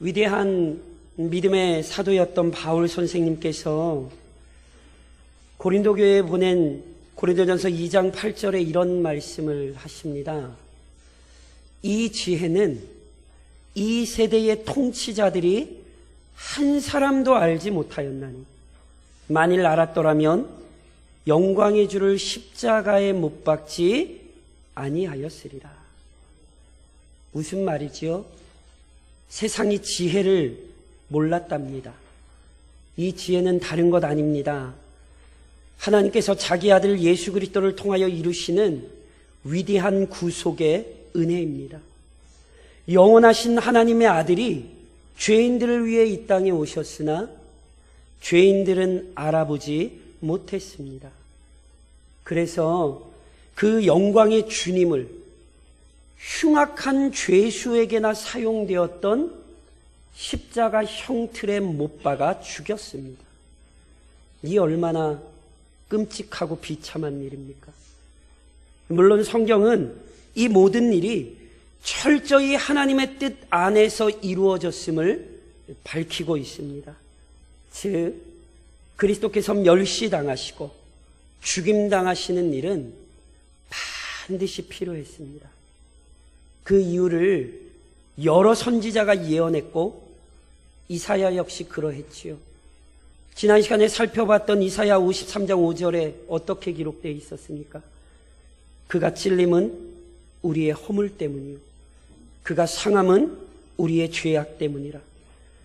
위대한 믿음의 사도였던 바울 선생님께서 고린도 교회에 보낸 고린도전서 2장 8절에 이런 말씀을 하십니다. 이 지혜는 이 세대의 통치자들이 한 사람도 알지 못하였나니 만일 알았더라면 영광의 주를 십자가에 못 박지 아니하였으리라. 무슨 말이지요? 세상이 지혜를 몰랐답니다. 이 지혜는 다른 것 아닙니다. 하나님께서 자기 아들 예수 그리스도를 통하여 이루시는 위대한 구속의 은혜입니다. 영원하신 하나님의 아들이 죄인들을 위해 이 땅에 오셨으나 죄인들은 알아보지 못했습니다. 그래서 그 영광의 주님을 흉악한 죄수에게나 사용되었던 십자가 형틀에 못 박아 죽였습니다. 이 얼마나 끔찍하고 비참한 일입니까? 물론 성경은 이 모든 일이 철저히 하나님의 뜻 안에서 이루어졌음을 밝히고 있습니다. 즉 그리스도께서 멸시당하시고 죽임당하시는 일은 반드시 필요했습니다. 그 이유를 여러 선지자가 예언했고 이사야 역시 그러했지요. 지난 시간에 살펴봤던 이사야 53장 5절에 어떻게 기록되어 있었습니까? 그가 찔림은 우리의 허물 때문이요 그가 상함은 우리의 죄악 때문이라.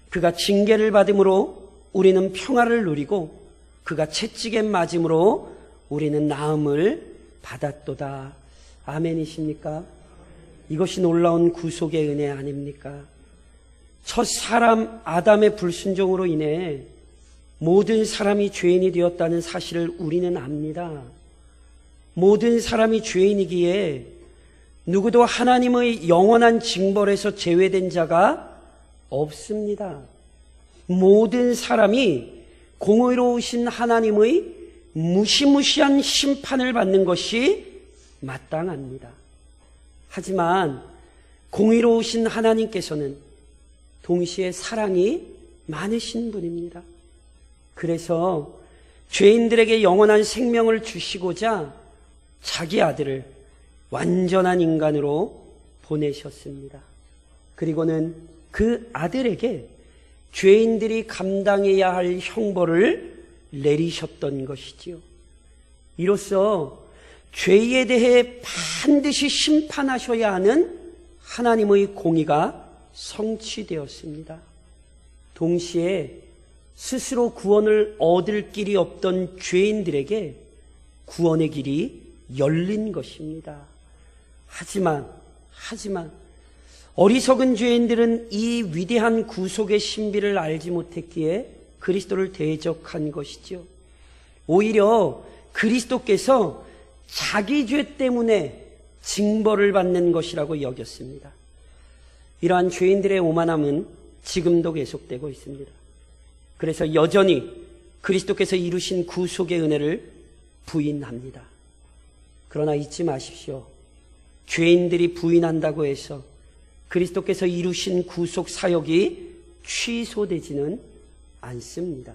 그가 징계를 받음으로 우리는 평화를 누리고 그가 채찍에 맞음으로 우리는 나음을 받았도다. 아멘이십니까? 이것이 놀라운 구속의 은혜 아닙니까? 첫 사람 아담의 불순종으로 인해 모든 사람이 죄인이 되었다는 사실을 우리는 압니다. 모든 사람이 죄인이기에 누구도 하나님의 영원한 징벌에서 제외된 자가 없습니다. 모든 사람이 공의로우신 하나님의 무시무시한 심판을 받는 것이 마땅합니다. 하지만 공의로우신 하나님께서는 동시에 사랑이 많으신 분입니다. 그래서 죄인들에게 영원한 생명을 주시고자 자기 아들을 완전한 인간으로 보내셨습니다. 그리고는 그 아들에게 죄인들이 감당해야 할 형벌을 내리셨던 것이지요. 이로써 죄에 대해 반드시 심판하셔야 하는 하나님의 공의가 성취되었습니다. 동시에 스스로 구원을 얻을 길이 없던 죄인들에게 구원의 길이 열린 것입니다. 하지만 어리석은 죄인들은 이 위대한 구속의 신비를 알지 못했기에 그리스도를 대적한 것이죠. 오히려 그리스도께서 자기 죄 때문에 징벌을 받는 것이라고 여겼습니다. 이러한 죄인들의 오만함은 지금도 계속되고 있습니다. 그래서 여전히 그리스도께서 이루신 구속의 은혜를 부인합니다. 그러나 잊지 마십시오. 죄인들이 부인한다고 해서 그리스도께서 이루신 구속 사역이 취소되지는 않습니다.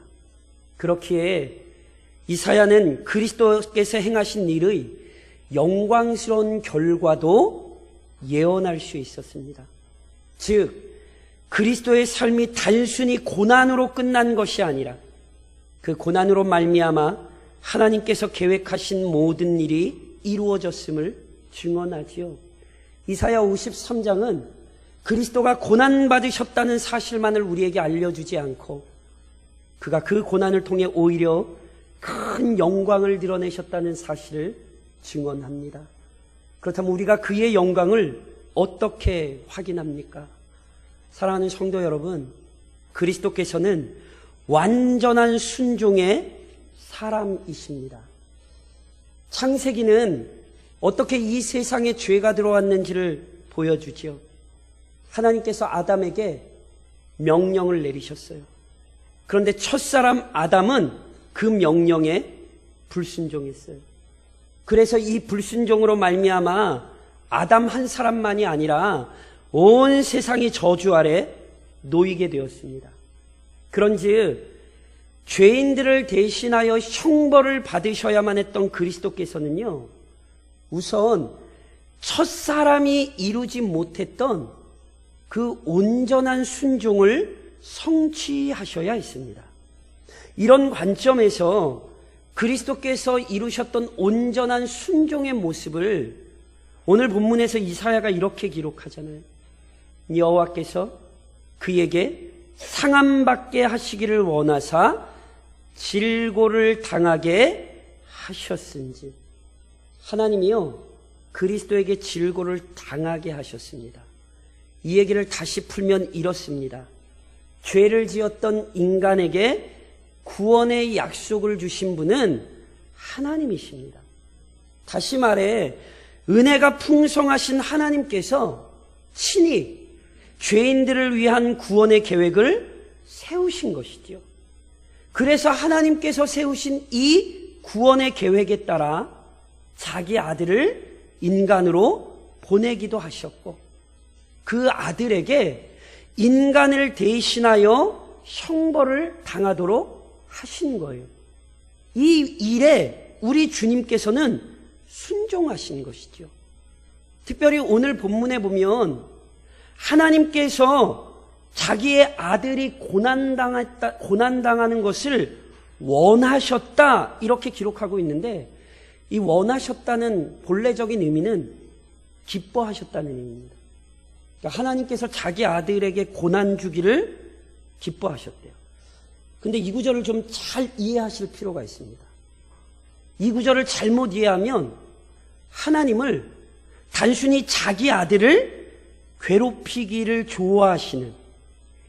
그렇기에 이사야는 그리스도께서 행하신 일의 영광스러운 결과도 예언할 수 있었습니다. 즉 그리스도의 삶이 단순히 고난으로 끝난 것이 아니라 그 고난으로 말미암아 하나님께서 계획하신 모든 일이 이루어졌음을 증언하지요. 이사야 53장은 그리스도가 고난받으셨다는 사실만을 우리에게 알려주지 않고 그가 그 고난을 통해 오히려 큰 영광을 드러내셨다는 사실을 증언합니다. 그렇다면 우리가 그의 영광을 어떻게 확인합니까? 사랑하는 성도 여러분, 그리스도께서는 완전한 순종의 사람이십니다. 창세기는 어떻게 이 세상에 죄가 들어왔는지를 보여주지요. 하나님께서 아담에게 명령을 내리셨어요. 그런데 첫사람 아담은 그 명령에 불순종했어요. 그래서 이 불순종으로 말미암아 아담 한 사람만이 아니라 온 세상이 저주 아래 놓이게 되었습니다. 그런즉 죄인들을 대신하여 형벌을 받으셔야만 했던 그리스도께서는요, 우선 첫사람이 이루지 못했던 그 온전한 순종을 성취하셔야 했습니다. 이런 관점에서 그리스도께서 이루셨던 온전한 순종의 모습을 오늘 본문에서 이사야가 이렇게 기록하잖아요. 여호와께서 그에게 상함받게 하시기를 원하사 질고를 당하게 하셨은지. 하나님이요, 그리스도에게 질고를 당하게 하셨습니다. 이 얘기를 다시 풀면 이렇습니다. 죄를 지었던 인간에게 구원의 약속을 주신 분은 하나님이십니다. 다시 말해 은혜가 풍성하신 하나님께서 친히 죄인들을 위한 구원의 계획을 세우신 것이죠. 그래서 하나님께서 세우신 이 구원의 계획에 따라 자기 아들을 인간으로 보내기도 하셨고, 그 아들에게 인간을 대신하여 형벌을 당하도록 하신 거예요. 이 일에 우리 주님께서는 순종하신 것이죠. 특별히 오늘 본문에 보면 하나님께서 자기의 아들이 고난당하는 것을 원하셨다, 이렇게 기록하고 있는데, 이 원하셨다는 본래적인 의미는 기뻐하셨다는 의미입니다. 그러니까 하나님께서 자기 아들에게 고난 주기를 기뻐하셨대요. 근데 이 구절을 좀 잘 이해하실 필요가 있습니다. 이 구절을 잘못 이해하면 하나님을 단순히 자기 아들을 괴롭히기를 좋아하시는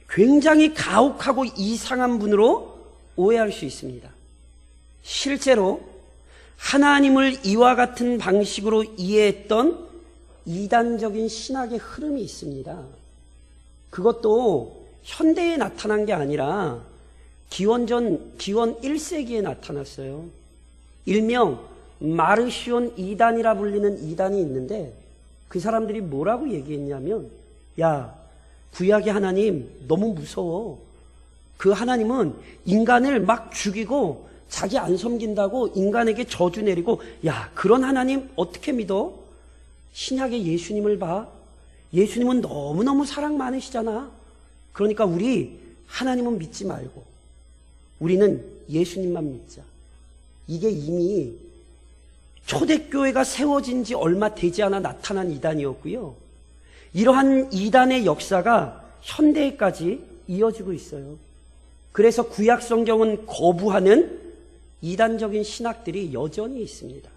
굉장히 가혹하고 이상한 분으로 오해할 수 있습니다. 실제로 하나님을 이와 같은 방식으로 이해했던 이단적인 신학의 흐름이 있습니다. 그것도 현대에 나타난 게 아니라 기원 1세기에 나타났어요. 일명 마르시온 이단이라 불리는 이단이 있는데, 그 사람들이 뭐라고 얘기했냐면, 야, 구약의 하나님 너무 무서워. 그 하나님은 인간을 막 죽이고 자기 안 섬긴다고 인간에게 저주 내리고, 야, 그런 하나님 어떻게 믿어? 신약의 예수님을 봐. 예수님은 너무너무 사랑 많으시잖아. 그러니까 우리 하나님은 믿지 말고 우리는 예수님만 믿자. 이게 이미 초대교회가 세워진 지 얼마 되지 않아 나타난 이단이었고요. 이러한 이단의 역사가 현대에까지 이어지고 있어요. 그래서 구약 성경은 거부하는 이단적인 신학들이 여전히 있습니다.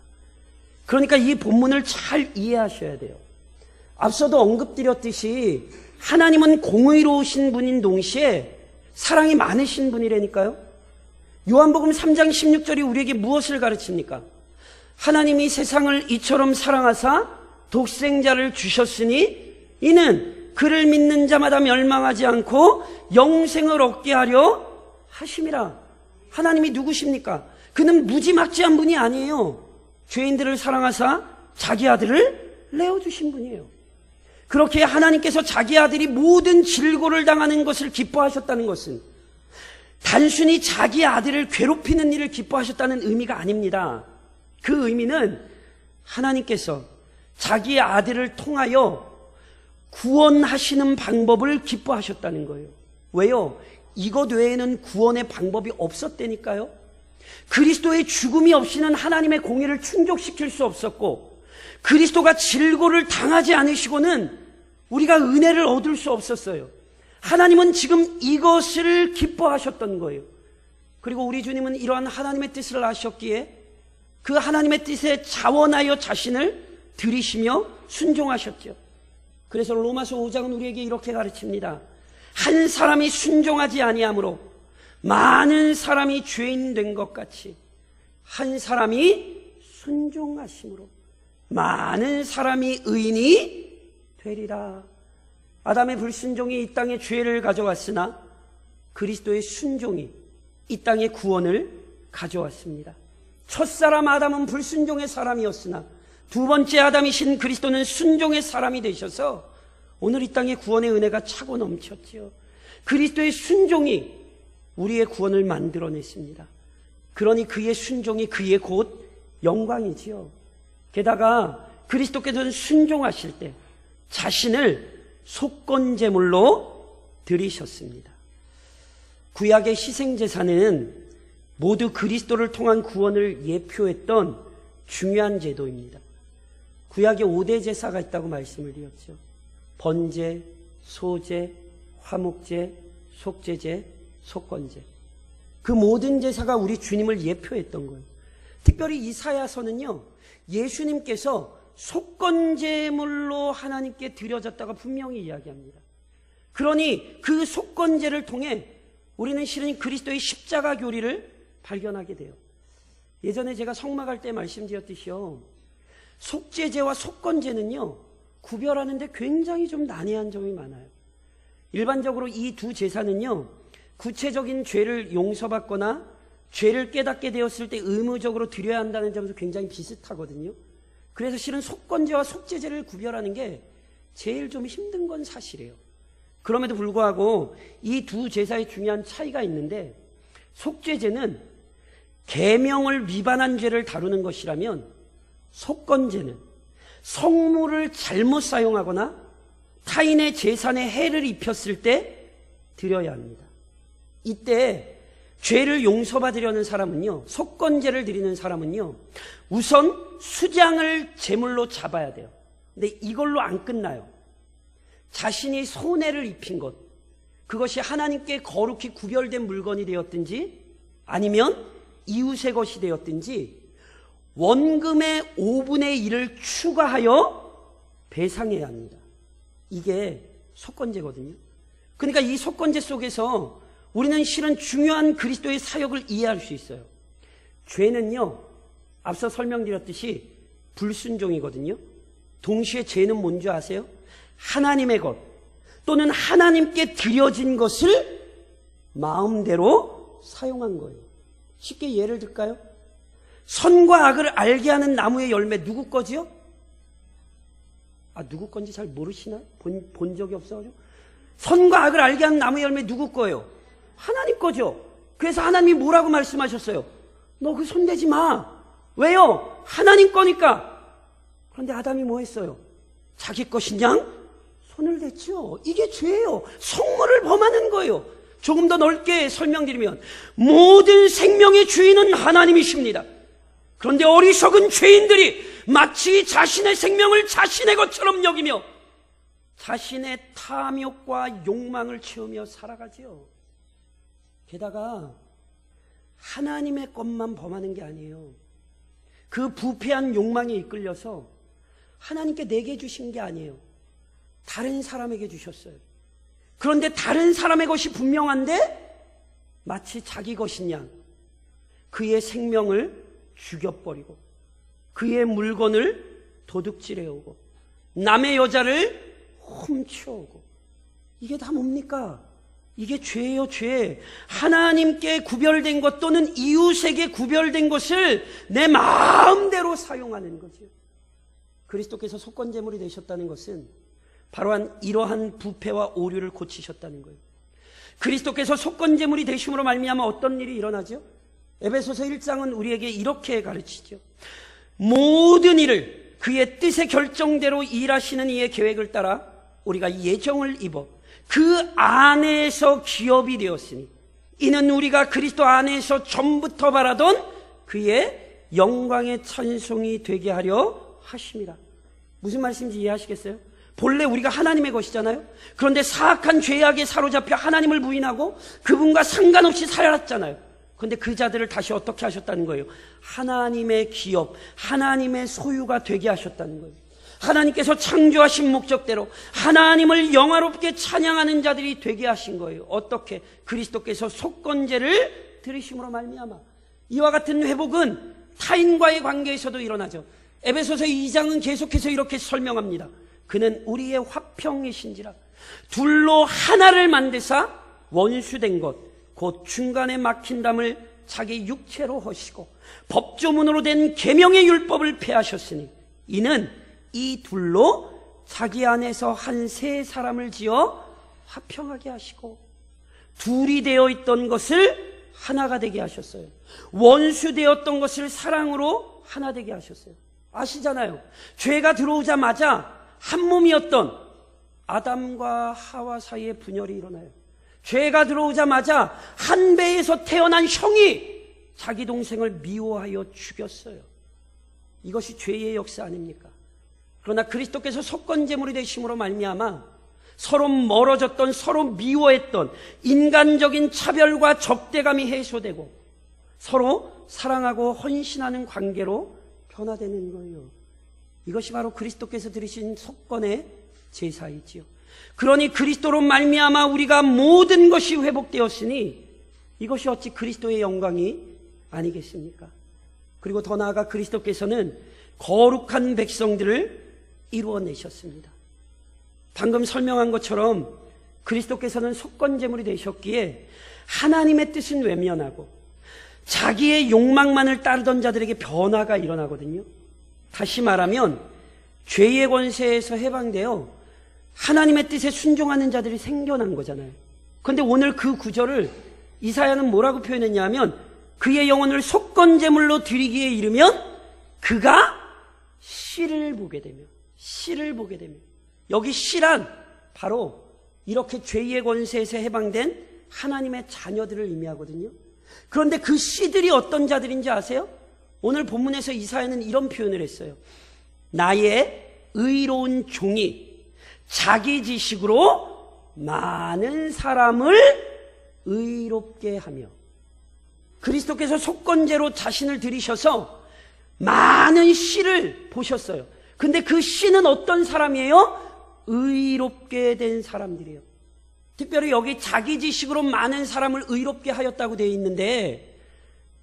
그러니까 이 본문을 잘 이해하셔야 돼요. 앞서도 언급드렸듯이 하나님은 공의로우신 분인 동시에 사랑이 많으신 분이라니까요. 요한복음 3장 16절이 우리에게 무엇을 가르칩니까? 하나님이 세상을 이처럼 사랑하사 독생자를 주셨으니 이는 그를 믿는 자마다 멸망하지 않고 영생을 얻게 하려 하심이라. 하나님이 누구십니까? 그는 무지막지한 분이 아니에요. 죄인들을 사랑하사 자기 아들을 내어주신 분이에요. 그렇게 하나님께서 자기 아들이 모든 질고를 당하는 것을 기뻐하셨다는 것은 단순히 자기 아들을 괴롭히는 일을 기뻐하셨다는 의미가 아닙니다. 그 의미는 하나님께서 자기 아들을 통하여 구원하시는 방법을 기뻐하셨다는 거예요. 왜요? 이것 외에는 구원의 방법이 없었다니까요. 그리스도의 죽음이 없이는 하나님의 공의를 충족시킬 수 없었고, 그리스도가 질고를 당하지 않으시고는 우리가 은혜를 얻을 수 없었어요. 하나님은 지금 이것을 기뻐하셨던 거예요. 그리고 우리 주님은 이러한 하나님의 뜻을 아셨기에 그 하나님의 뜻에 자원하여 자신을 들이시며 순종하셨죠. 그래서 로마서 5장은 우리에게 이렇게 가르칩니다. 한 사람이 순종하지 아니하므로 많은 사람이 죄인 된 것 같이 한 사람이 순종하심으로 많은 사람이 의인이 되리라. 아담의 불순종이 이 땅에 죄를 가져왔으나 그리스도의 순종이 이 땅에 구원을 가져왔습니다. 첫사람 아담은 불순종의 사람이었으나 두 번째 아담이신 그리스도는 순종의 사람이 되셔서 오늘 이 땅에 구원의 은혜가 차고 넘쳤지요. 그리스도의 순종이 우리의 구원을 만들어냈습니다. 그러니 그의 순종이 그의 곧 영광이지요. 게다가 그리스도께서는 순종하실 때 자신을 속건제물로 드리셨습니다. 구약의 희생제사는 모두 그리스도를 통한 구원을 예표했던 중요한 제도입니다. 구약에 5대 제사가 있다고 말씀을 드렸죠. 번제, 소제, 화목제, 속죄제, 속건제. 그 모든 제사가 우리 주님을 예표했던 거예요. 특별히 이사야서는요, 예수님께서 속건제물로 하나님께 드려졌다가 분명히 이야기합니다. 그러니 그 속건제를 통해 우리는 실은 그리스도의 십자가 교리를 발견하게 돼요. 예전에 제가 성막할 때 말씀드렸듯이요, 속죄제와 속건제는요, 구별하는데 굉장히 좀 난해한 점이 많아요. 일반적으로 이 두 제사는요, 구체적인 죄를 용서받거나 죄를 깨닫게 되었을 때 의무적으로 드려야 한다는 점에서 굉장히 비슷하거든요. 그래서 실은 속건제와 속죄제를 구별하는 게 제일 좀 힘든 건 사실이에요. 그럼에도 불구하고 이 두 제사의 중요한 차이가 있는데, 속죄제는 계명을 위반한 죄를 다루는 것이라면 속건제는 성물을 잘못 사용하거나 타인의 재산에 해를 입혔을 때 드려야 합니다. 이때 죄를 용서받으려는 사람은요, 속건제를 드리는 사람은요, 우선 수장을 제물로 잡아야 돼요. 근데 이걸로 안 끝나요. 자신이 손해를 입힌 것, 그것이 하나님께 거룩히 구별된 물건이 되었든지 아니면 이웃의 것이 되었든지 원금의 5분의 1을 추가하여 배상해야 합니다. 이게 속건제거든요. 그러니까 이 속건제 속에서 우리는 실은 중요한 그리스도의 사역을 이해할 수 있어요. 죄는요, 앞서 설명드렸듯이 불순종이거든요. 동시에 죄는 뭔지 아세요? 하나님의 것 또는 하나님께 드려진 것을 마음대로 사용한 거예요. 쉽게 예를 들까요? 선과 악을 알게 하는 나무의 열매 누구 거지요? 누구 건지 잘 모르시나요? 본 적이 없어가지고. 선과 악을 알게 하는 나무의 열매 누구 거예요? 하나님 거죠. 그래서 하나님이 뭐라고 말씀하셨어요? 너 그 손대지 마. 왜요? 하나님 거니까. 그런데 아담이 뭐 했어요? 자기 것인 양 손을 댔죠. 이게 죄예요. 성물을 범하는 거예요. 조금 더 넓게 설명드리면 모든 생명의 주인은 하나님이십니다. 그런데 어리석은 죄인들이 마치 자신의 생명을 자신의 것처럼 여기며 자신의 탐욕과 욕망을 채우며 살아가지요. 게다가 하나님의 것만 범하는 게 아니에요. 그 부패한 욕망에 이끌려서 하나님께 내게 주신 게 아니에요. 다른 사람에게 주셨어요. 그런데 다른 사람의 것이 분명한데 마치 자기 것인 양 그의 생명을 죽여버리고 그의 물건을 도둑질해오고 남의 여자를 훔쳐오고, 이게 다 뭡니까? 이게 죄예요, 죄. 하나님께 구별된 것 또는 이웃에게 구별된 것을 내 마음대로 사용하는 거죠. 그리스도께서 속건제물이 되셨다는 것은 바로 이러한 부패와 오류를 고치셨다는 거예요. 그리스도께서 속건제물이 되심으로 말미암아 어떤 일이 일어나죠? 에베소서 1장은 우리에게 이렇게 가르치죠. 모든 일을 그의 뜻의 결정대로 일하시는 이의 계획을 따라 우리가 예정을 입어 그 안에서 기업이 되었으니 이는 우리가 그리스도 안에서 전부터 바라던 그의 영광의 찬송이 되게 하려 하심이라. 무슨 말씀인지 이해하시겠어요? 본래 우리가 하나님의 것이잖아요. 그런데 사악한 죄악에 사로잡혀 하나님을 부인하고 그분과 상관없이 살았잖아요. 그런데 그 자들을 다시 어떻게 하셨다는 거예요? 하나님의 기업, 하나님의 소유가 되게 하셨다는 거예요. 하나님께서 창조하신 목적대로 하나님을 영화롭게 찬양하는 자들이 되게 하신 거예요. 어떻게? 그리스도께서 속건제를 들이심으로 말미암아. 이와 같은 회복은 타인과의 관계에서도 일어나죠. 에베소서 2장은 계속해서 이렇게 설명합니다. 그는 우리의 화평이신지라 둘로 하나를 만드사 원수된 것 곧 중간에 막힌 담을 자기 육체로 허시고 법조문으로 된 계명의 율법을 폐하셨으니 이는 이 둘로 자기 안에서 한 세 사람을 지어 화평하게 하시고 둘이 되어 있던 것을 하나가 되게 하셨어요. 원수 되었던 것을 사랑으로 하나 되게 하셨어요. 아시잖아요. 죄가 들어오자마자 한 몸이었던 아담과 하와 사이에 분열이 일어나요. 죄가 들어오자마자 한 배에서 태어난 형이 자기 동생을 미워하여 죽였어요. 이것이 죄의 역사 아닙니까? 그러나 그리스도께서 속건제물이 되심으로 말미암아 서로 멀어졌던, 서로 미워했던 인간적인 차별과 적대감이 해소되고 서로 사랑하고 헌신하는 관계로 변화되는 거예요. 이것이 바로 그리스도께서 드리신 속건의 제사이지요. 그러니 그리스도로 말미암아 우리가 모든 것이 회복되었으니 이것이 어찌 그리스도의 영광이 아니겠습니까? 그리고 더 나아가 그리스도께서는 거룩한 백성들을 이루어내셨습니다. 방금 설명한 것처럼 그리스도께서는 속건제물이 되셨기에 하나님의 뜻은 외면하고 자기의 욕망만을 따르던 자들에게 변화가 일어나거든요. 다시 말하면 죄의 권세에서 해방되어 하나님의 뜻에 순종하는 자들이 생겨난 거잖아요. 그런데 오늘 그 구절을 이사야는 뭐라고 표현했냐면 그의 영혼을 속건제물로 드리기에 이르면 그가 씨를 보게 되며, 씨를 보게 되며, 여기 씨란 바로 이렇게 죄의 권세에서 해방된 하나님의 자녀들을 의미하거든요. 그런데 그 씨들이 어떤 자들인지 아세요? 오늘 본문에서 이사야는 이런 표현을 했어요. 나의 의로운 종이 자기 지식으로 많은 사람을 의롭게 하며, 그리스도께서 속건제로 자신을 들이셔서 많은 씨를 보셨어요. 근데 그 씨는 어떤 사람이에요? 의롭게 된 사람들이에요. 특별히 여기 자기 지식으로 많은 사람을 의롭게 하였다고 되어 있는데,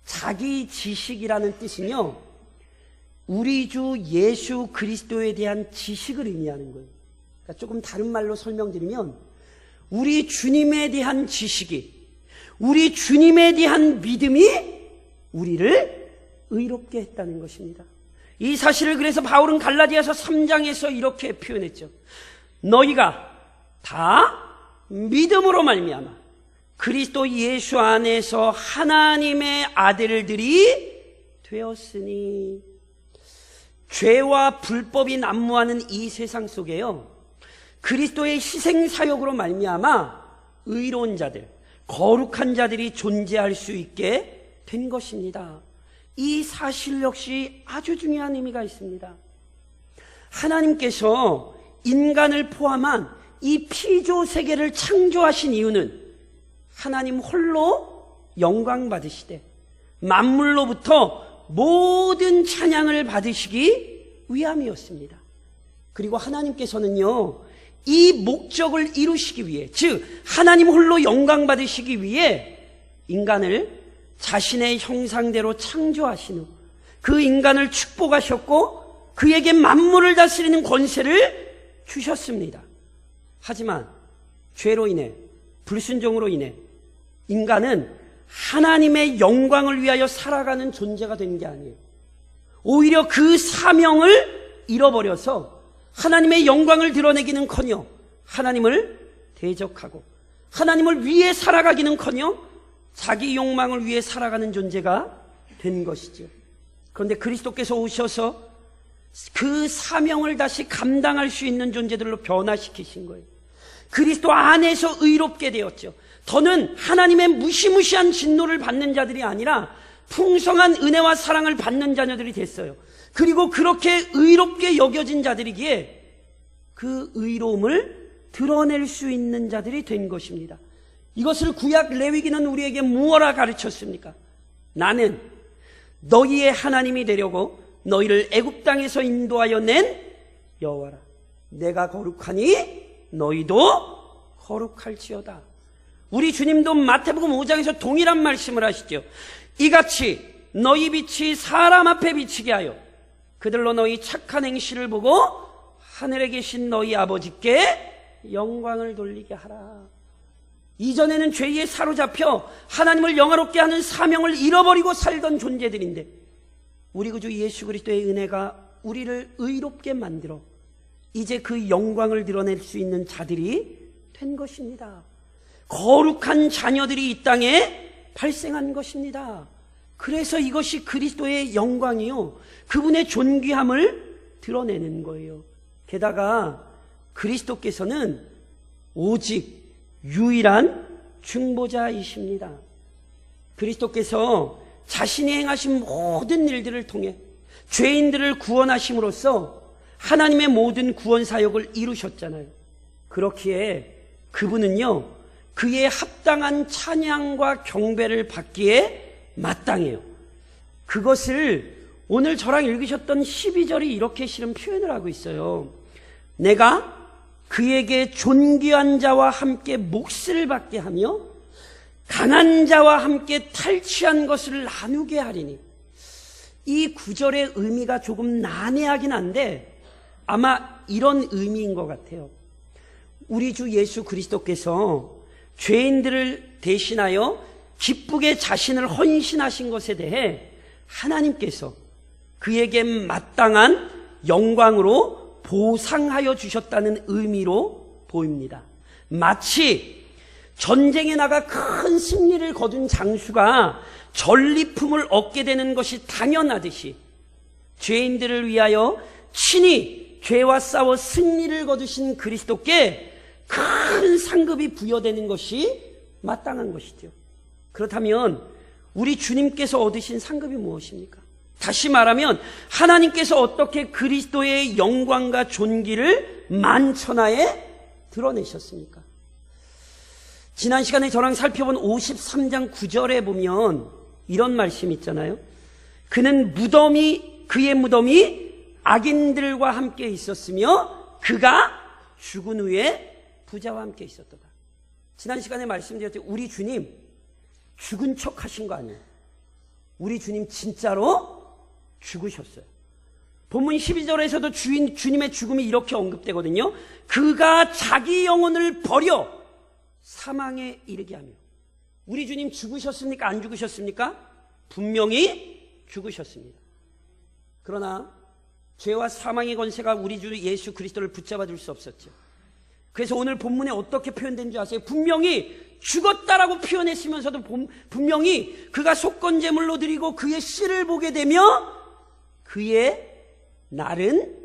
자기 지식이라는 뜻은요, 우리 주 예수 그리스도에 대한 지식을 의미하는 거예요. 그러니까 조금 다른 말로 설명드리면 우리 주님에 대한 지식이, 우리 주님에 대한 믿음이 우리를 의롭게 했다는 것입니다. 이 사실을 그래서 바울은 갈라디아서 3장에서 이렇게 표현했죠. 너희가 다 믿음으로 말미암아 그리스도 예수 안에서 하나님의 아들들이 되었으니. 죄와 불법이 난무하는 이 세상 속에요, 그리스도의 희생 사역으로 말미암아 의로운 자들, 거룩한 자들이 존재할 수 있게 된 것입니다. 이 사실 역시 아주 중요한 의미가 있습니다. 하나님께서 인간을 포함한 이 피조 세계를 창조하신 이유는 하나님 홀로 영광 받으시되 만물로부터 모든 찬양을 받으시기 위함이었습니다. 그리고 하나님께서는요, 이 목적을 이루시기 위해, 즉 하나님 홀로 영광 받으시기 위해 인간을 자신의 형상대로 창조하신 후 그 인간을 축복하셨고 그에게 만물을 다스리는 권세를 주셨습니다. 하지만 죄로 인해, 불순종으로 인해 인간은 하나님의 영광을 위하여 살아가는 존재가 된 게 아니에요. 오히려 그 사명을 잃어버려서 하나님의 영광을 드러내기는커녕 하나님을 대적하고 하나님을 위해 살아가기는커녕 자기 욕망을 위해 살아가는 존재가 된 것이죠. 그런데 그리스도께서 오셔서 그 사명을 다시 감당할 수 있는 존재들로 변화시키신 거예요. 그리스도 안에서 의롭게 되었죠. 더는 하나님의 무시무시한 진노를 받는 자들이 아니라 풍성한 은혜와 사랑을 받는 자녀들이 됐어요. 그리고 그렇게 의롭게 여겨진 자들이기에 그 의로움을 드러낼 수 있는 자들이 된 것입니다. 이것을 구약 레위기는 우리에게 무엇라 가르쳤습니까? 나는 너희의 하나님이 되려고 너희를 애굽 땅에서 인도하여 낸 여호와라. 내가 거룩하니 너희도 거룩할지어다. 우리 주님도 마태복음 5장에서 동일한 말씀을 하시죠. 이같이 너희 빛이 사람 앞에 비치게 하여 그들로 너희 착한 행실을 보고 하늘에 계신 너희 아버지께 영광을 돌리게 하라. 이전에는 죄에 사로잡혀 하나님을 영화롭게 하는 사명을 잃어버리고 살던 존재들인데 우리 구주 예수 그리스도의 은혜가 우리를 의롭게 만들어 이제 그 영광을 드러낼 수 있는 자들이 된 것입니다. 거룩한 자녀들이 이 땅에 발생한 것입니다. 그래서 이것이 그리스도의 영광이요, 그분의 존귀함을 드러내는 거예요. 게다가 그리스도께서는 오직 유일한 중보자이십니다. 그리스도께서 자신이 행하신 모든 일들을 통해 죄인들을 구원하심으로써 하나님의 모든 구원 사역을 이루셨잖아요. 그렇기에 그분은요, 그의 합당한 찬양과 경배를 받기에 마땅해요. 그것을 오늘 저랑 읽으셨던 12절이 이렇게 실은 표현을 하고 있어요. 내가 그에게 존귀한 자와 함께 몫을 받게 하며 강한 자와 함께 탈취한 것을 나누게 하리니. 이 구절의 의미가 조금 난해하긴 한데 아마 이런 의미인 것 같아요. 우리 주 예수 그리스도께서 죄인들을 대신하여 기쁘게 자신을 헌신하신 것에 대해 하나님께서 그에게 마땅한 영광으로 보상하여 주셨다는 의미로 보입니다. 마치 전쟁에 나가 큰 승리를 거둔 장수가 전리품을 얻게 되는 것이 당연하듯이 죄인들을 위하여 친히 죄와 싸워 승리를 거두신 그리스도께 큰 상급이 부여되는 것이 마땅한 것이죠. 그렇다면 우리 주님께서 얻으신 상급이 무엇입니까? 다시 말하면 하나님께서 어떻게 그리스도의 영광과 존귀를 만천하에 드러내셨습니까? 지난 시간에 저랑 살펴본 53장 9절에 보면 이런 말씀이 있잖아요. 그의 무덤이 악인들과 함께 있었으며 그가 죽은 후에 부자와 함께 있었도다. 지난 시간에 말씀드렸죠. 우리 주님 죽은 척 하신 거 아니에요. 우리 주님 진짜로 죽으셨어요. 본문 12절에서도 주님의 죽음이 이렇게 언급되거든요. 그가 자기 영혼을 버려 사망에 이르게 하며. 우리 주님 죽으셨습니까? 안 죽으셨습니까? 분명히 죽으셨습니다. 그러나 죄와 사망의 권세가 우리 주 예수 그리스도를 붙잡아 줄 수 없었죠. 그래서 오늘 본문에 어떻게 표현된 줄 아세요? 분명히 죽었다라고 표현했으면서도 분명히 그가 속건제물로 드리고 그의 씨를 보게 되며 그의 날은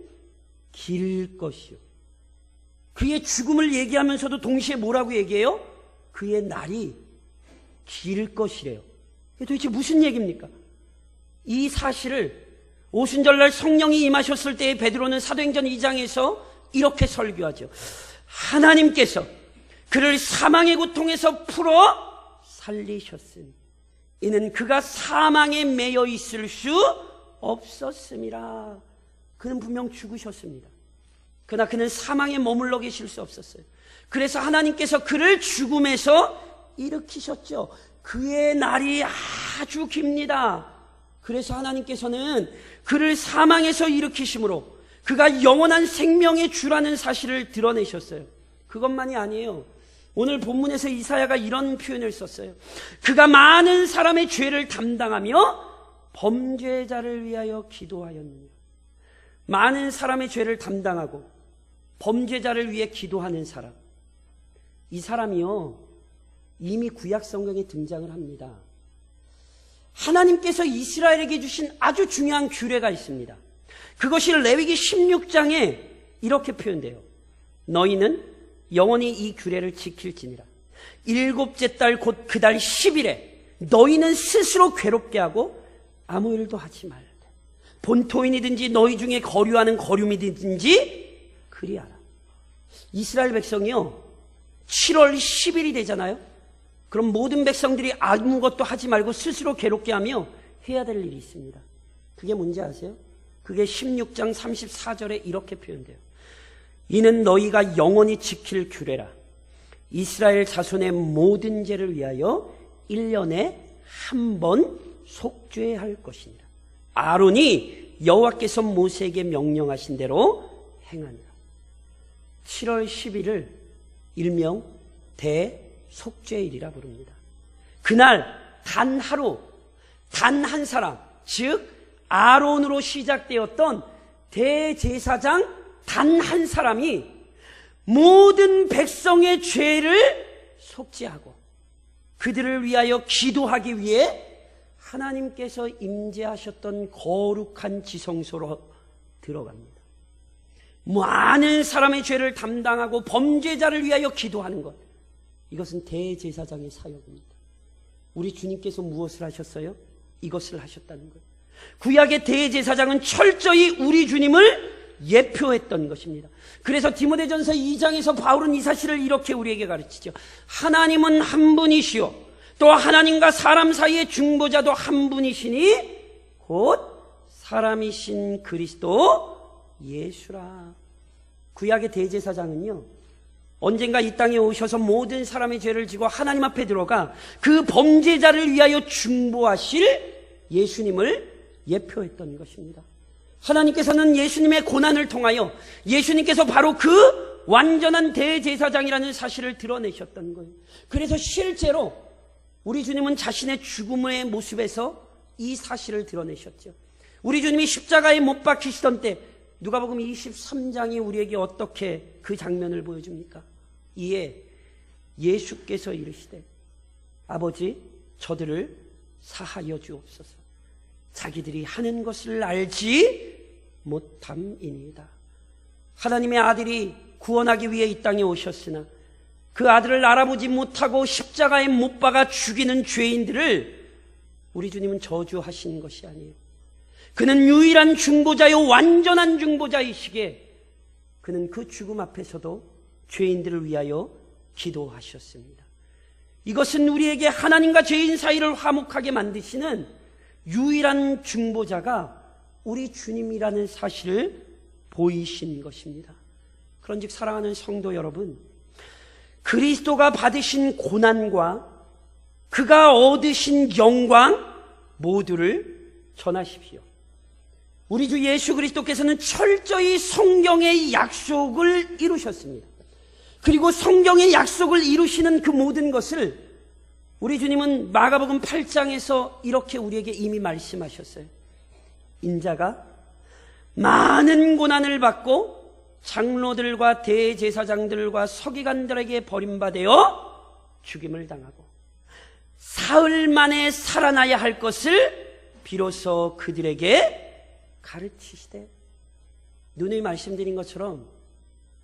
길 것이요. 그의 죽음을 얘기하면서도 동시에 뭐라고 얘기해요? 그의 날이 길 것이래요. 이게 도대체 무슨 얘기입니까? 이 사실을 오순절날 성령이 임하셨을 때에 베드로는 사도행전 2장에서 이렇게 설교하죠. 하나님께서 그를 사망의 고통에서 풀어 살리셨으니 이는 그가 사망에 매여 있을 수 없었음이라. 그는 분명 죽으셨습니다. 그러나 그는 사망에 머물러 계실 수 없었어요. 그래서 하나님께서 그를 죽음에서 일으키셨죠. 그의 날이 아주 깁니다. 그래서 하나님께서는 그를 사망에서 일으키심으로 그가 영원한 생명의 주라는 사실을 드러내셨어요. 그것만이 아니에요. 오늘 본문에서 이사야가 이런 표현을 썼어요. 그가 많은 사람의 죄를 담당하며 범죄자를 위하여 기도하였느냐. 많은 사람의 죄를 담당하고 범죄자를 위해 기도하는 사람. 이 사람이요, 이미 구약 성경에 등장을 합니다. 하나님께서 이스라엘에게 주신 아주 중요한 규례가 있습니다. 그것이 레위기 16장에 이렇게 표현돼요. 너희는 영원히 이 규례를 지킬지니라. 일곱째 달 곧 그 달 10일에 너희는 스스로 괴롭게 하고 아무 일도 하지 말라. 본토인이든지 너희 중에 거류하는 거류민이든지 그리하라. 이스라엘 백성이요, 7월 10일이 되잖아요. 그럼 모든 백성들이 아무것도 하지 말고 스스로 괴롭게 하며 해야 될 일이 있습니다. 그게 뭔지 아세요? 그게 16장 34절에 이렇게 표현돼요. 이는 너희가 영원히 지킬 규례라. 이스라엘 자손의 모든 죄를 위하여 1년에 한 번 속죄할 것이니라. 아론이 여호와께서 모세에게 명령하신 대로 행하니라. 7월 10일을 일명 대속죄일이라 부릅니다. 그날 단 하루, 단 한 사람, 즉 아론으로 시작되었던 대제사장 단 한 사람이 모든 백성의 죄를 속죄하고 그들을 위하여 기도하기 위해 하나님께서 임재하셨던 거룩한 지성소로 들어갑니다. 많은 사람의 죄를 담당하고 범죄자를 위하여 기도하는 것, 이것은 대제사장의 사역입니다. 우리 주님께서 무엇을 하셨어요? 이것을 하셨다는 거예요. 구약의 대제사장은 철저히 우리 주님을 예표했던 것입니다. 그래서 디모데전서 2장에서 바울은 이 사실을 이렇게 우리에게 가르치죠. 하나님은 한 분이시요 또 하나님과 사람 사이의 중보자도 한 분이시니 곧 사람이신 그리스도 예수라. 구약의 대제사장은요, 언젠가 이 땅에 오셔서 모든 사람의 죄를 지고 하나님 앞에 들어가 그 범죄자를 위하여 중보하실 예수님을 예표했던 것입니다. 하나님께서는 예수님의 고난을 통하여 예수님께서 바로 그 완전한 대제사장이라는 사실을 드러내셨던 거예요. 그래서 실제로 우리 주님은 자신의 죽음의 모습에서 이 사실을 드러내셨죠. 우리 주님이 십자가에 못 박히시던 때 누가복음 23장이 우리에게 어떻게 그 장면을 보여줍니까? 이에 예수께서 이르시되 아버지 저들을 사하여 주옵소서. 자기들이 하는 것을 알지 못함이니이다. 하나님의 아들이 구원하기 위해 이 땅에 오셨으나 그 아들을 알아보지 못하고 십자가에 못 박아 죽이는 죄인들을 우리 주님은 저주하신 것이 아니에요. 그는 유일한 중보자요 완전한 중보자이시기에 그는 그 죽음 앞에서도 죄인들을 위하여 기도하셨습니다. 이것은 우리에게 하나님과 죄인 사이를 화목하게 만드시는 유일한 중보자가 우리 주님이라는 사실을 보이신 것입니다. 그런즉 사랑하는 성도 여러분, 그리스도가 받으신 고난과 그가 얻으신 영광 모두를 전하십시오. 우리 주 예수 그리스도께서는 철저히 성경의 약속을 이루셨습니다. 그리고 성경의 약속을 이루시는 그 모든 것을 우리 주님은 마가복음 8장에서 이렇게 우리에게 이미 말씀하셨어요. 인자가 많은 고난을 받고 장로들과 대제사장들과 서기관들에게 버림받아 죽임을 당하고 사흘 만에 살아나야 할 것을 비로소 그들에게 가르치시되, 누누이 말씀드린 것처럼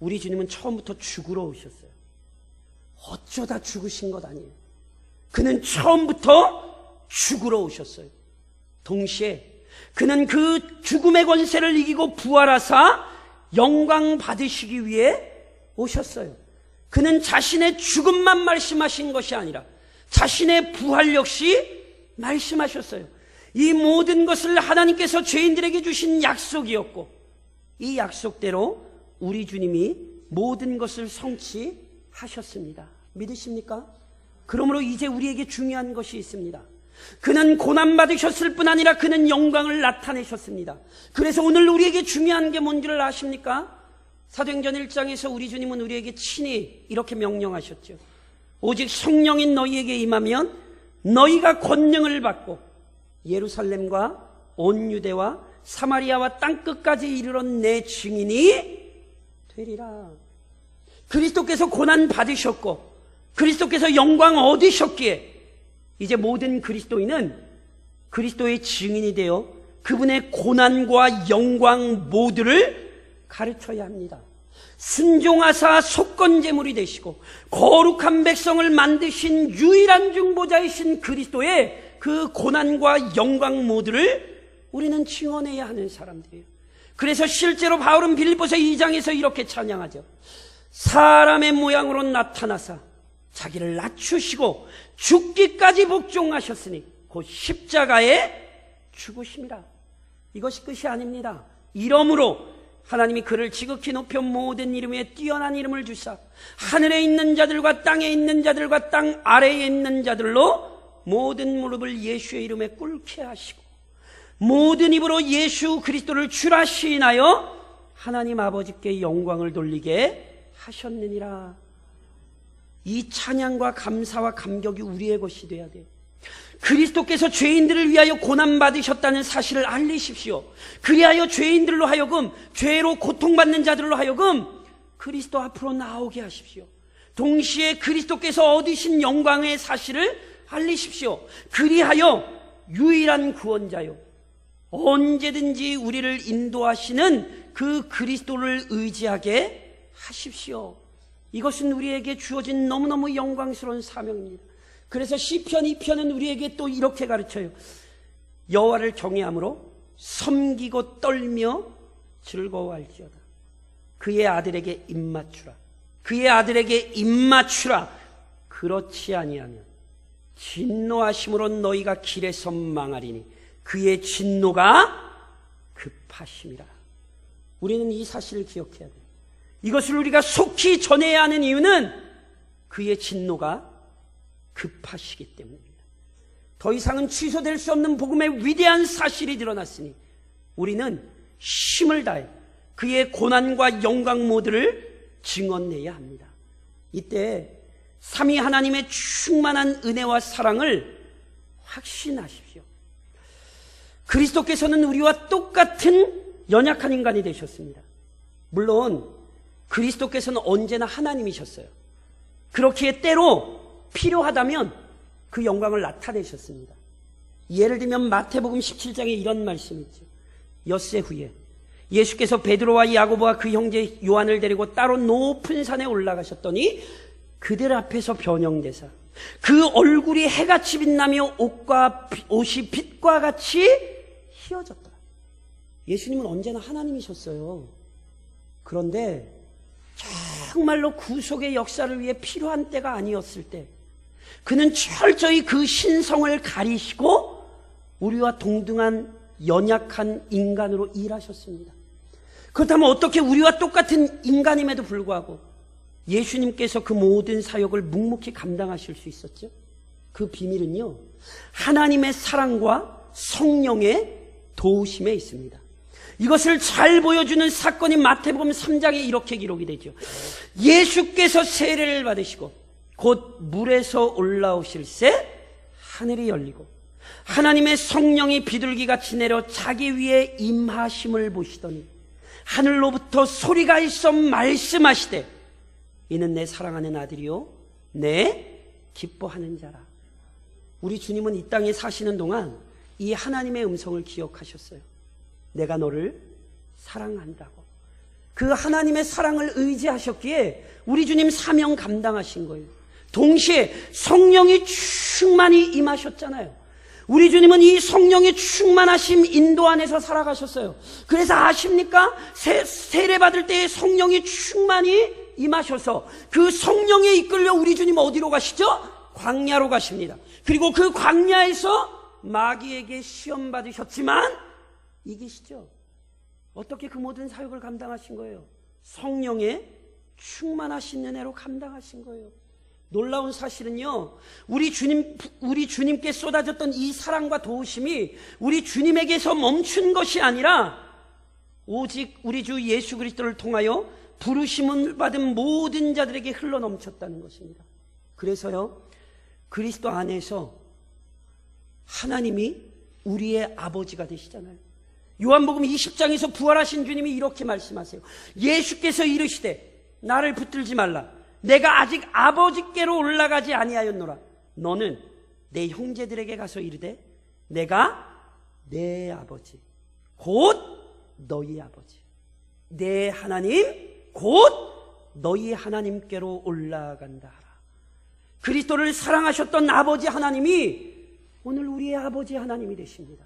우리 주님은 처음부터 죽으러 오셨어요. 어쩌다 죽으신 것 아니에요. 그는 처음부터 죽으러 오셨어요. 동시에 그는 그 죽음의 권세를 이기고 부활하사 영광 받으시기 위해 오셨어요. 그는 자신의 죽음만 말씀하신 것이 아니라 자신의 부활 역시 말씀하셨어요. 이 모든 것을 하나님께서 죄인들에게 주신 약속이었고 이 약속대로 우리 주님이 모든 것을 성취하셨습니다. 믿으십니까? 그러므로 이제 우리에게 중요한 것이 있습니다. 그는 고난받으셨을 뿐 아니라 그는 영광을 나타내셨습니다. 그래서 오늘 우리에게 중요한 게 뭔지를 아십니까? 사도행전 1장에서 우리 주님은 우리에게 친히 이렇게 명령하셨죠. 오직 성령인 너희에게 임하면 너희가 권능을 받고 예루살렘과 온 유대와 사마리아와 땅끝까지 이르러 내 증인이 되리라. 그리스도께서 고난 받으셨고 그리스도께서 영광 얻으셨기에 이제 모든 그리스도인은 그리스도의 증인이 되어 그분의 고난과 영광 모두를 가르쳐야 합니다. 순종하사 속건제물이 되시고 거룩한 백성을 만드신 유일한 중보자이신 그리스도의 그 고난과 영광 모두를 우리는 증언해야 하는 사람들이에요. 그래서 실제로 바울은 빌립보서 2장에서 이렇게 찬양하죠. 사람의 모양으로 나타나사 자기를 낮추시고 죽기까지 복종하셨으니 곧 십자가에 죽으심이라. 이것이 끝이 아닙니다. 이러므로 하나님이 그를 지극히 높여 모든 이름 위에 뛰어난 이름을 주사 하늘에 있는 자들과 땅에 있는 자들과 땅 아래에 있는 자들로 모든 무릎을 예수의 이름에 꿇게 하시고 모든 입으로 예수 그리스도를 주라 시인하여 하나님 아버지께 영광을 돌리게 하셨느니라. 이 찬양과 감사와 감격이 우리의 것이 되어야 돼요. 그리스도께서 죄인들을 위하여 고난받으셨다는 사실을 알리십시오. 그리하여 죄인들로 하여금, 죄로 고통받는 자들로 하여금 그리스도 앞으로 나오게 하십시오. 동시에 그리스도께서 얻으신 영광의 사실을 알리십시오. 그리하여 유일한 구원자요, 언제든지 우리를 인도하시는 그 그리스도를 의지하게 하십시오. 이것은 우리에게 주어진 너무너무 영광스러운 사명입니다. 그래서 시편 2편은 우리에게 또 이렇게 가르쳐요. 여호와를 경외함으로 섬기고 떨며 즐거워할지어다. 그의 아들에게 입맞추라. 그의 아들에게 입맞추라. 그렇지 아니하면 진노하심으로 너희가 길에서 망하리니 그의 진노가 급하심이라. 우리는 이 사실을 기억해야 돼요. 이것을 우리가 속히 전해야 하는 이유는 그의 진노가 급하시기 때문입니다. 더 이상은 취소될 수 없는 복음의 위대한 사실이 드러났으니 우리는 힘을 다해 그의 고난과 영광 모두를 증언해야 합니다. 이때 삼위 하나님의 충만한 은혜와 사랑을 확신하십시오. 그리스도께서는 우리와 똑같은 연약한 인간이 되셨습니다. 물론 그리스도께서는 언제나 하나님이셨어요. 그렇기에 때로 필요하다면 그 영광을 나타내셨습니다. 예를 들면 마태복음 17장에 이런 말씀이 있죠. 엿새 후에 예수께서 베드로와 야고보와 그 형제 요한을 데리고 따로 높은 산에 올라가셨더니 그들 앞에서 변형되사 그 얼굴이 해같이 빛나며 옷이 빛과 같이 희어졌더라. 예수님은 언제나 하나님이셨어요. 그런데 정말로 구속의 역사를 위해 필요한 때가 아니었을 때 그는 철저히 그 신성을 가리시고 우리와 동등한 연약한 인간으로 일하셨습니다. 그렇다면 어떻게 우리와 똑같은 인간임에도 불구하고 예수님께서 그 모든 사역을 묵묵히 감당하실 수 있었죠? 그 비밀은요, 하나님의 사랑과 성령의 도우심에 있습니다. 이것을 잘 보여주는 사건이 마태복음 3장에 이렇게 기록이 되죠. 예수께서 세례를 받으시고 곧 물에서 올라오실새 하늘이 열리고 하나님의 성령이 비둘기같이 내려 자기 위에 임하심을 보시더니 하늘로부터 소리가 있어 말씀하시되 이는 내 사랑하는 아들이요 내 기뻐하는 자라. 우리 주님은 이 땅에 사시는 동안 이 하나님의 음성을 기억하셨어요. 내가 너를 사랑한다고. 그 하나님의 사랑을 의지하셨기에 우리 주님 사명 감당하신 거예요. 동시에 성령이 충만히 임하셨잖아요. 우리 주님은 이 성령의 충만하심 인도 안에서 살아가셨어요. 그래서 아십니까? 세례 받을 때에 성령이 충만히 임하셔서 그 성령에 이끌려 우리 주님 어디로 가시죠? 광야로 가십니다. 그리고 그 광야에서 마귀에게 시험 받으셨지만 이기시죠. 어떻게 그 모든 사역을 감당하신 거예요? 성령의 충만하신 은혜로 감당하신 거예요. 놀라운 사실은요, 우리 주님께 쏟아졌던 이 사랑과 도우심이 우리 주님에게서 멈춘 것이 아니라 오직 우리 주 예수 그리스도를 통하여 부르심을 받은 모든 자들에게 흘러넘쳤다는 것입니다. 그래서요, 그리스도 안에서 하나님이 우리의 아버지가 되시잖아요. 요한복음 20장에서 부활하신 주님이 이렇게 말씀하세요. 예수께서 이르시되 나를 붙들지 말라. 내가 아직 아버지께로 올라가지 아니하였노라. 너는 내 형제들에게 가서 이르되 내가 내 아버지 곧 너희 아버지 내 하나님 곧 너희 하나님께로 올라간다 하라. 그리스도를 사랑하셨던 아버지 하나님이 오늘 우리의 아버지 하나님이 되십니다.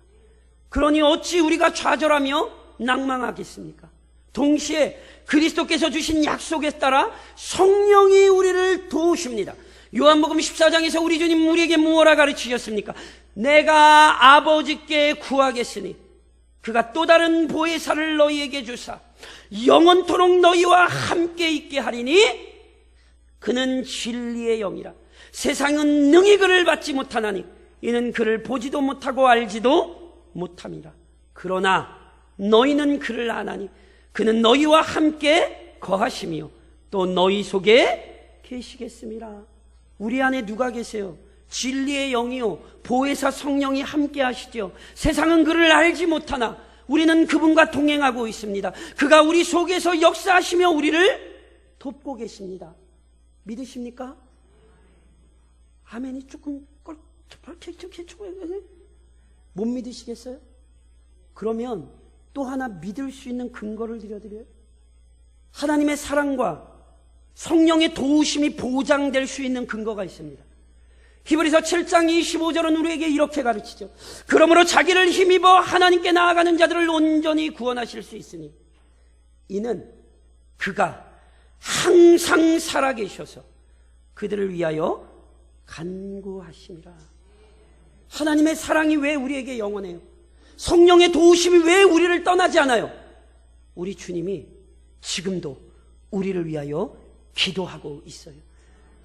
그러니 어찌 우리가 좌절하며 낭망하겠습니까? 동시에 그리스도께서 주신 약속에 따라 성령이 우리를 도우십니다. 요한복음 14장에서 우리 주님 우리에게 무엇라 가르치셨습니까? 내가 아버지께 구하겠으니 그가 또 다른 보혜사를 너희에게 주사 영원토록 너희와 함께 있게 하리니 그는 진리의 영이라. 세상은 능히 그를 받지 못하나니 이는 그를 보지도 못하고 알지도 못함이라. 그러나 너희는 그를 아나니 그는 너희와 함께 거하시며 또 너희 속에 계시겠습니다. 우리 안에 누가 계세요? 진리의 영이요 보혜사 성령이 함께 하시죠. 세상은 그를 알지 못하나 우리는 그분과 동행하고 있습니다. 그가 우리 속에서 역사하시며 우리를 돕고 계십니다. 믿으십니까? 아멘이 조금 못 믿으시겠어요? 그러면 또 하나 믿을 수 있는 근거를 드려드려요. 하나님의 사랑과 성령의 도우심이 보장될 수 있는 근거가 있습니다. 히브리서 7장 25절은 우리에게 이렇게 가르치죠. 그러므로 자기를 힘입어 하나님께 나아가는 자들을 온전히 구원하실 수 있으니 이는 그가 항상 살아계셔서 그들을 위하여 간구하심이라. 하나님의 사랑이 왜 우리에게 영원해요? 성령의 도우심이 왜 우리를 떠나지 않아요? 우리 주님이 지금도 우리를 위하여 기도하고 있어요.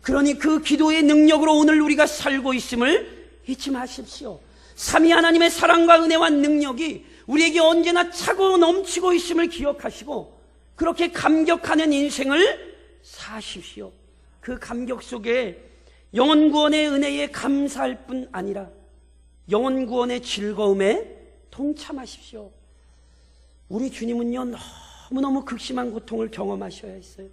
그러니 그 기도의 능력으로 오늘 우리가 살고 있음을 잊지 마십시오. 삼위 하나님의 사랑과 은혜와 능력이 우리에게 언제나 차고 넘치고 있음을 기억하시고 그렇게 감격하는 인생을 사십시오. 그 감격 속에 영혼 구원의 은혜에 감사할 뿐 아니라 영혼 구원의 즐거움에 동참하십시오. 우리 주님은요, 너무너무 극심한 고통을 경험하셔야 했어요.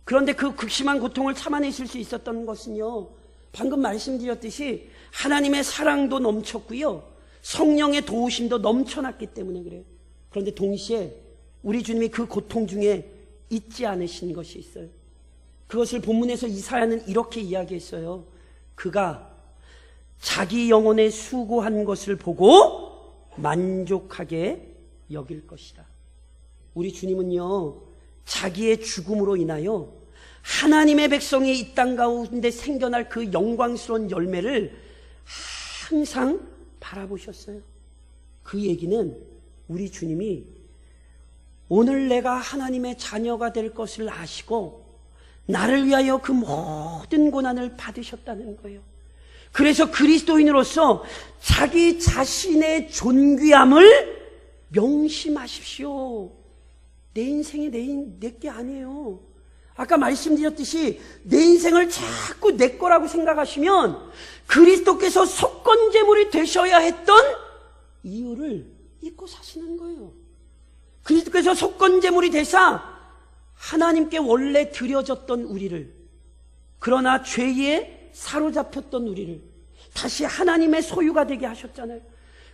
그런데 그 극심한 고통을 참아내실 수 있었던 것은요, 방금 말씀드렸듯이 하나님의 사랑도 넘쳤고요, 성령의 도우심도 넘쳐났기 때문에 그래요. 그런데 동시에 우리 주님이 그 고통 중에 잊지 않으신 것이 있어요. 그것을 본문에서 이사야는 이렇게 이야기했어요. 그가 자기 영혼에 수고한 것을 보고 만족하게 여길 것이다. 우리 주님은요, 자기의 죽음으로 인하여 하나님의 백성이 이 땅 가운데 생겨날 그 영광스러운 열매를 항상 바라보셨어요. 그 얘기는 우리 주님이 오늘 내가 하나님의 자녀가 될 것을 아시고 나를 위하여 그 모든 고난을 받으셨다는 거예요. 그래서 그리스도인으로서 자기 자신의 존귀함을 명심하십시오. 내 인생이 내 게 아니에요. 아까 말씀드렸듯이 내 인생을 자꾸 내 거라고 생각하시면 그리스도께서 속건제물이 되셔야 했던 이유를 잊고 사시는 거예요. 그리스도께서 속건제물이 되사 하나님께 원래 드려졌던 우리를, 그러나 죄에 사로잡혔던 우리를 다시 하나님의 소유가 되게 하셨잖아요.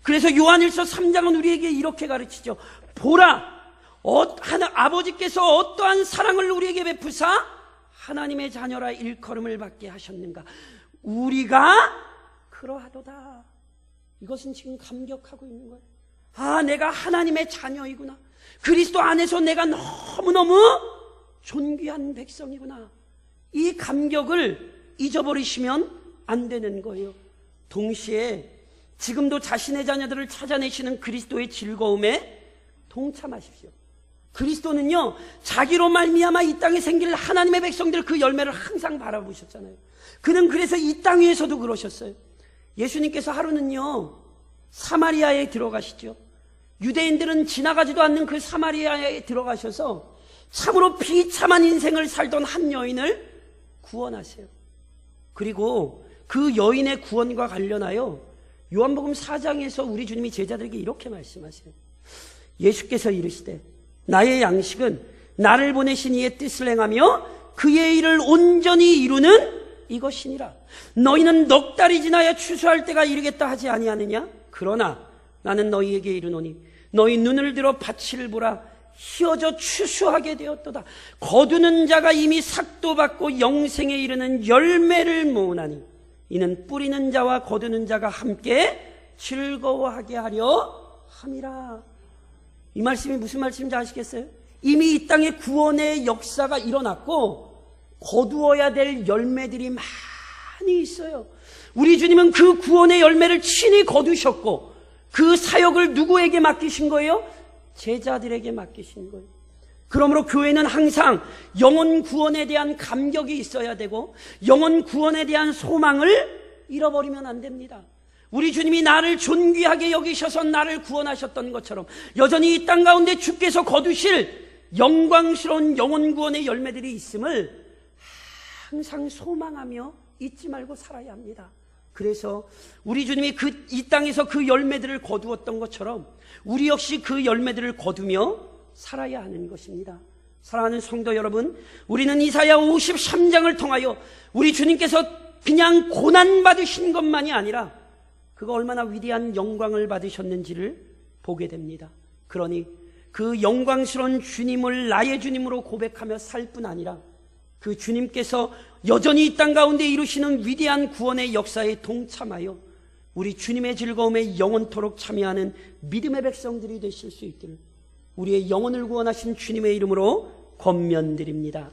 그래서 요한일서 3장은 우리에게 이렇게 가르치죠. 보라, 아버지께서 어떠한 사랑을 우리에게 베푸사 하나님의 자녀라 일컬음을 받게 하셨는가. 우리가 그러하도다. 이것은 지금 감격하고 있는 거예요. 아, 내가 하나님의 자녀이구나. 그리스도 안에서 내가 너무너무 존귀한 백성이구나. 이 감격을 잊어버리시면 안 되는 거예요. 동시에 지금도 자신의 자녀들을 찾아내시는 그리스도의 즐거움에 동참하십시오. 그리스도는요, 자기로 말미암아 이 땅에 생길 하나님의 백성들 그 열매를 항상 바라보셨잖아요. 그는 그래서 이 땅 위에서도 그러셨어요. 예수님께서 하루는요, 사마리아에 들어가시죠. 유대인들은 지나가지도 않는 그 사마리아에 들어가셔서 참으로 비참한 인생을 살던 한 여인을 구원하세요. 그리고 그 여인의 구원과 관련하여 요한복음 4장에서 우리 주님이 제자들에게 이렇게 말씀하세요. 예수께서 이르시되 나의 양식은 나를 보내신 이의 뜻을 행하며 그의 일을 온전히 이루는 이것이니라. 너희는 넉 달이 지나야 추수할 때가 이르겠다 하지 아니하느냐? 그러나 나는 너희에게 이르노니 너희 눈을 들어 밭을 보라. 희어져 추수하게 되었도다. 거두는 자가 이미 삭도 받고 영생에 이르는 열매를 모으나니 이는 뿌리는 자와 거두는 자가 함께 즐거워하게 하려 함이라. 이 말씀이 무슨 말씀인지 아시겠어요? 이미 이 땅에 구원의 역사가 일어났고 거두어야 될 열매들이 많이 있어요. 우리 주님은 그 구원의 열매를 친히 거두셨고 그 사역을 누구에게 맡기신 거예요? 제자들에게 맡기신 거예요. 그러므로 교회는 항상 영혼 구원에 대한 감격이 있어야 되고 영혼 구원에 대한 소망을 잃어버리면 안 됩니다. 우리 주님이 나를 존귀하게 여기셔서 나를 구원하셨던 것처럼 여전히 이 땅 가운데 주께서 거두실 영광스러운 영혼 구원의 열매들이 있음을 항상 소망하며 잊지 말고 살아야 합니다. 그래서 우리 주님이 이 땅에서 그 열매들을 거두었던 것처럼 우리 역시 그 열매들을 거두며 살아야 하는 것입니다. 사랑하는 성도 여러분, 우리는 이사야 53장을 통하여 우리 주님께서 그냥 고난받으신 것만이 아니라 그가 얼마나 위대한 영광을 받으셨는지를 보게 됩니다. 그러니 그 영광스러운 주님을 나의 주님으로 고백하며 살 뿐 아니라 그 주님께서 여전히 이 땅 가운데 이루시는 위대한 구원의 역사에 동참하여 우리 주님의 즐거움에 영원토록 참여하는 믿음의 백성들이 되실 수 있기를 우리의 영혼을 구원하신 주님의 이름으로 권면드립니다.